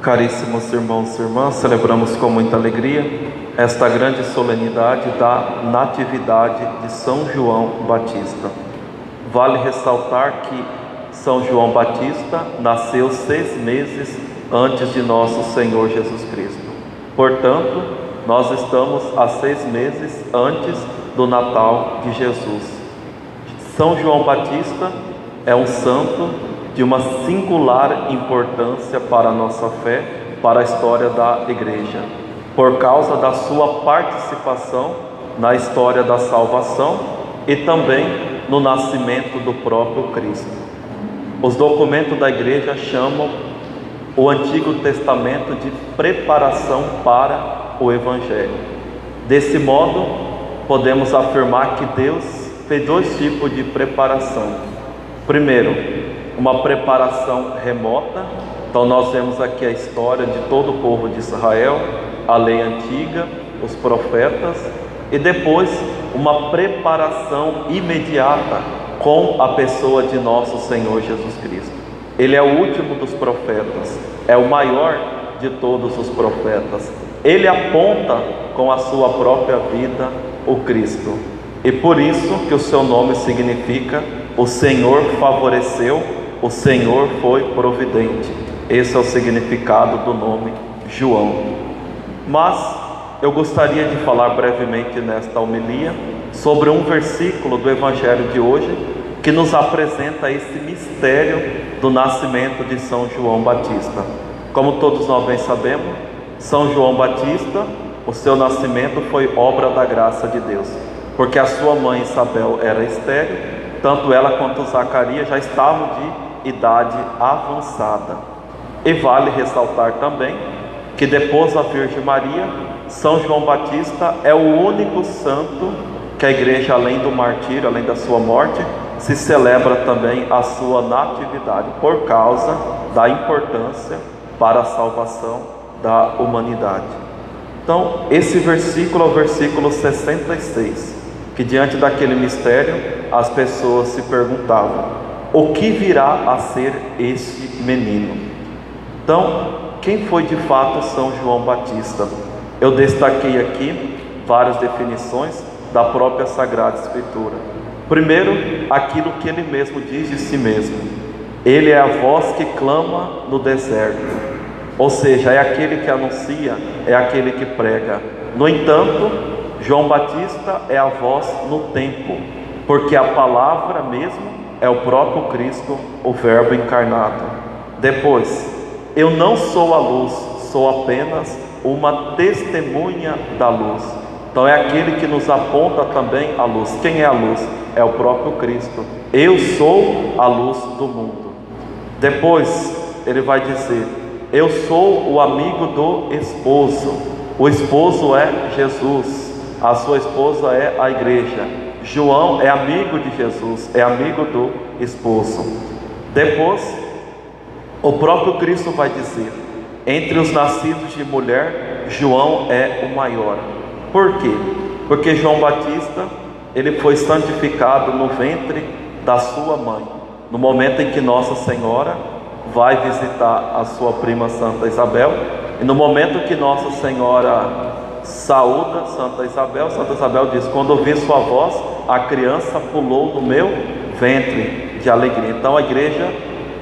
Caríssimos irmãos e irmãs, celebramos com muita alegria esta grande solenidade da Natividade de São João Batista. Vale ressaltar que São João Batista nasceu 6 meses antes de nosso Senhor Jesus Cristo. Portanto, nós estamos a 6 meses antes do Natal de Jesus. São João Batista é um santo de uma singular importância para a nossa fé, para a história da Igreja, por causa da sua participação na história da salvação e também no nascimento do próprio Cristo. Os documentos da Igreja chamam o Antigo Testamento de preparação para o Evangelho. Desse modo, podemos afirmar que Deus fez 2 tipos de preparação. Primeiro, uma preparação remota. Então nós vemos aqui a história de todo o povo de Israel, a lei antiga, os profetas, e depois uma preparação imediata com a pessoa de nosso Senhor Jesus Cristo. Ele é o último dos profetas, é o maior de todos os profetas. Ele aponta com a sua própria vida o Cristo. E por isso que o seu nome significa: o Senhor favoreceu, o Senhor foi providente. Esse é o significado do nome João. Mas eu gostaria de falar brevemente nesta homilia sobre um versículo do Evangelho de hoje que nos apresenta esse mistério do nascimento de São João Batista. Como todos nós bem sabemos, São João Batista, o seu nascimento foi obra da graça de Deus, porque a sua mãe Isabel era estéril, tanto ela quanto Zacarias já estavam de idade avançada. E vale ressaltar também que depois da Virgem Maria, São João Batista é o único santo que a Igreja, além do martírio, além da sua morte, se celebra também a sua natividade, por causa da importância para a salvação da humanidade. Então, esse versículo é o versículo 66, que diante daquele mistério, as pessoas se perguntavam: o que virá a ser este menino? Então, quem foi de fato São João Batista? Eu destaquei aqui várias definições da própria Sagrada Escritura. Primeiro, aquilo que ele mesmo diz de si mesmo: ele é a voz que clama no deserto. Ou seja, é aquele que anuncia, é aquele que prega. No entanto, João Batista é a voz no tempo, porque a palavra mesmo é o próprio Cristo, o Verbo encarnado. Depois, eu não sou a luz, sou apenas uma testemunha da luz. Então é aquele que nos aponta também a luz. Quem é a luz? É o próprio Cristo. Eu sou a luz do mundo. Depois ele vai dizer: eu sou o amigo do esposo. O esposo é Jesus, a sua esposa é a Igreja. João é amigo de Jesus, é amigo do esposo. Depois, o próprio Cristo vai dizer: entre os nascidos de mulher, João é o maior. Por quê? Porque João Batista, ele foi santificado no ventre da sua mãe, no momento em que Nossa Senhora vai visitar a sua prima Santa Isabel, e no momento que Nossa Senhora saúda Santa Isabel diz: quando ouvi sua voz, a criança pulou no meu ventre de alegria. Então a Igreja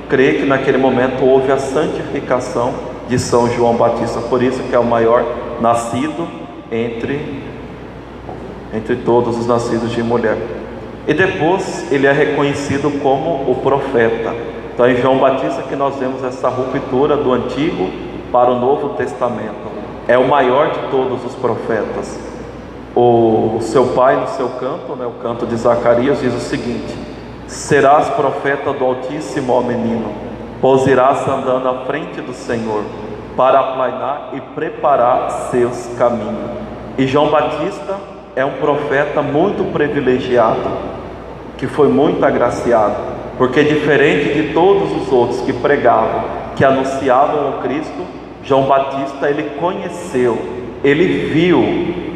crê que naquele momento houve a santificação de São João Batista, por isso que é o maior nascido entre todos os nascidos de mulher. E depois ele é reconhecido como o profeta. Então é em João Batista que nós vemos essa ruptura do Antigo para o Novo Testamento. É o maior de todos os profetas. O seu pai, no seu canto, o canto de Zacarias, diz o seguinte: serás profeta do Altíssimo, ó menino, pois irás andando à frente do Senhor, para aplainar e preparar seus caminhos. E João Batista é um profeta muito privilegiado, que foi muito agraciado, porque diferente de todos os outros que pregavam, que anunciavam o Cristo, João Batista, ele conheceu, ele viu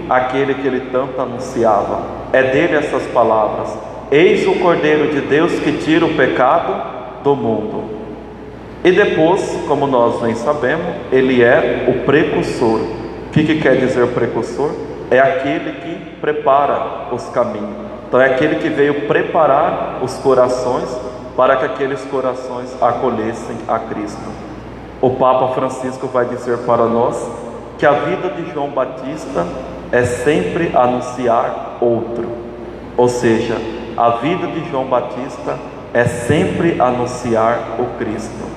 aquele que ele tanto anunciava. É dele essas palavras: eis o Cordeiro de Deus que tira o pecado do mundo. E depois, como nós nem sabemos, ele é o precursor. O que quer dizer precursor? É aquele que prepara os caminhos. Então é aquele que veio preparar os corações para que aqueles corações acolhessem a Cristo. O Papa Francisco vai dizer para nós que a vida de João Batista é sempre anunciar outro. Ou seja, a vida de João Batista é sempre anunciar o Cristo.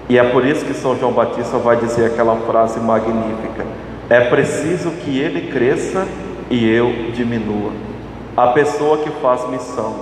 E é por isso que São João Batista vai dizer aquela frase magnífica: é preciso que ele cresça e eu diminua. A pessoa que faz missão,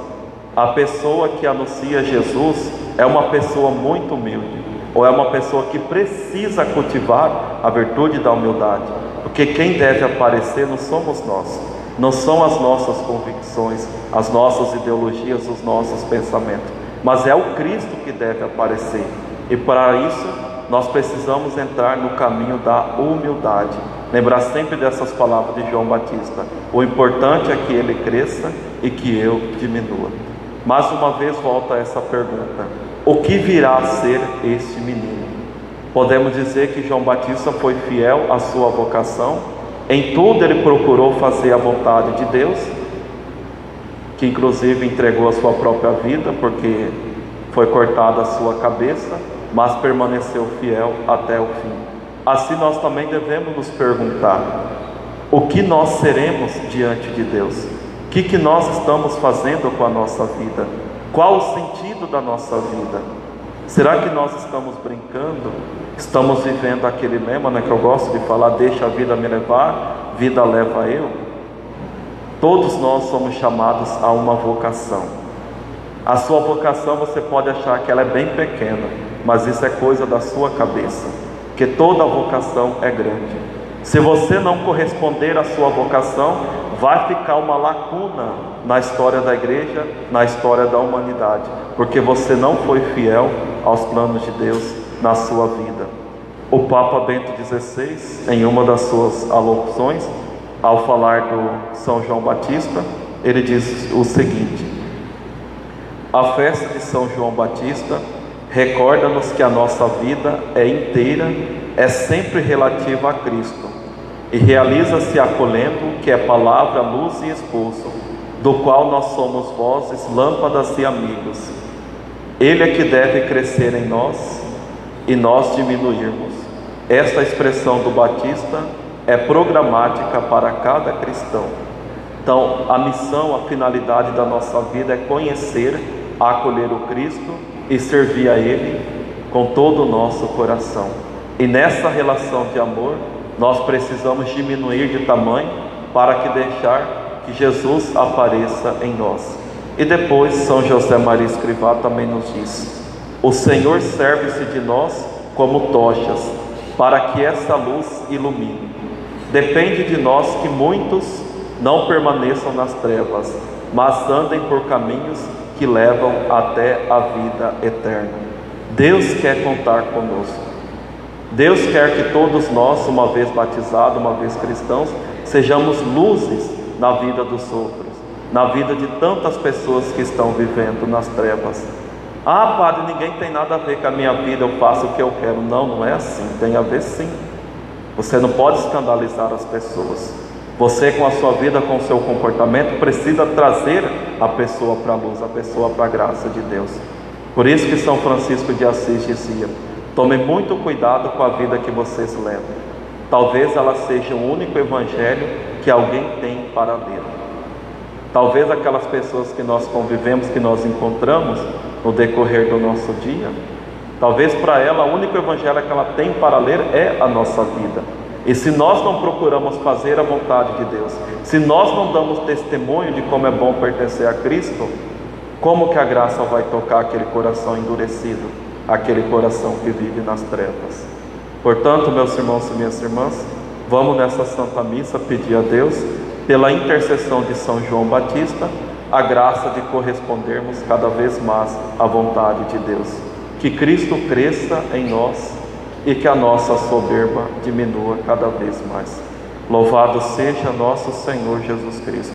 a pessoa que anuncia Jesus, é uma pessoa muito humilde, ou é uma pessoa que precisa cultivar a virtude da humildade, porque quem deve aparecer não somos nós, não são as nossas convicções, as nossas ideologias, os nossos pensamentos, mas é o Cristo que deve aparecer. E para isso nós precisamos entrar no caminho da humildade, lembrar sempre dessas palavras de João Batista: o importante é que ele cresça e que eu diminua. Mais uma vez volta a essa pergunta: o que virá a ser este menino? Podemos dizer que João Batista foi fiel à sua vocação, em tudo ele procurou fazer a vontade de Deus, que inclusive entregou a sua própria vida, porque foi cortada a sua cabeça, mas permaneceu fiel até o fim. Assim nós também devemos nos perguntar: o que nós seremos diante de Deus? O que nós estamos fazendo com a nossa vida? Qual o sentido da nossa vida? Será que nós estamos brincando? Estamos vivendo aquele lema, que eu gosto de falar: deixa a vida me levar, vida leva eu? Todos nós somos chamados a uma vocação. A sua vocação você pode achar que ela é bem pequena, mas isso é coisa da sua cabeça, porque toda vocação é grande. Se você não corresponder à sua vocação, vai ficar uma lacuna na história da igreja, na história da humanidade, porque você não foi fiel aos planos de Deus na sua vida. O Papa Bento XVI, em uma das suas alocuções, ao falar do São João Batista, ele diz o seguinte: a festa de São João Batista recorda-nos que a nossa vida inteira é sempre relativa a Cristo e realiza-se acolhendo que é palavra, luz e esposo, do qual nós somos vozes, lâmpadas e amigos. Ele é que deve crescer em nós e nós diminuirmos. Esta expressão do Batista é programática para cada cristão. Então, a missão, a finalidade da nossa vida é conhecer, acolher o Cristo e servir a Ele com todo o nosso coração. E nessa relação de amor, nós precisamos diminuir de tamanho para que deixar que Jesus apareça em nós. E depois São José Maria Escrivá também nos diz: o Senhor serve-se de nós como tochas, para que essa luz ilumine. Depende de nós que muitos não permaneçam nas trevas, mas andem por caminhos que levam até a vida eterna. Deus quer contar conosco. Deus quer que todos nós, uma vez batizados, uma vez cristãos, sejamos luzes na vida dos outros, na vida de tantas pessoas que estão vivendo nas trevas. Ah, padre, ninguém tem nada a ver com a minha vida, eu faço o que eu quero. Não, não é assim, tem a ver sim. Você não pode escandalizar as pessoas. Você, com a sua vida, com o seu comportamento, precisa trazer a pessoa para a luz, a pessoa para a graça de Deus. Por isso que São Francisco de Assis dizia: tome muito cuidado com a vida que vocês levam. Talvez ela seja o único evangelho que alguém tem para ler. Talvez aquelas pessoas que nós convivemos, que nós encontramos no decorrer do nosso dia, talvez para ela o único evangelho que ela tem para ler é a nossa vida. E se nós não procuramos fazer a vontade de Deus, se nós não damos testemunho de como é bom pertencer a Cristo, como que a graça vai tocar aquele coração endurecido, aquele coração que vive nas trevas? Portanto, meus irmãos e minhas irmãs, vamos nessa Santa Missa pedir a Deus, pela intercessão de São João Batista, a graça de correspondermos cada vez mais à vontade de Deus. Que Cristo cresça em nós e que a nossa soberba diminua cada vez mais. Louvado seja nosso Senhor Jesus Cristo.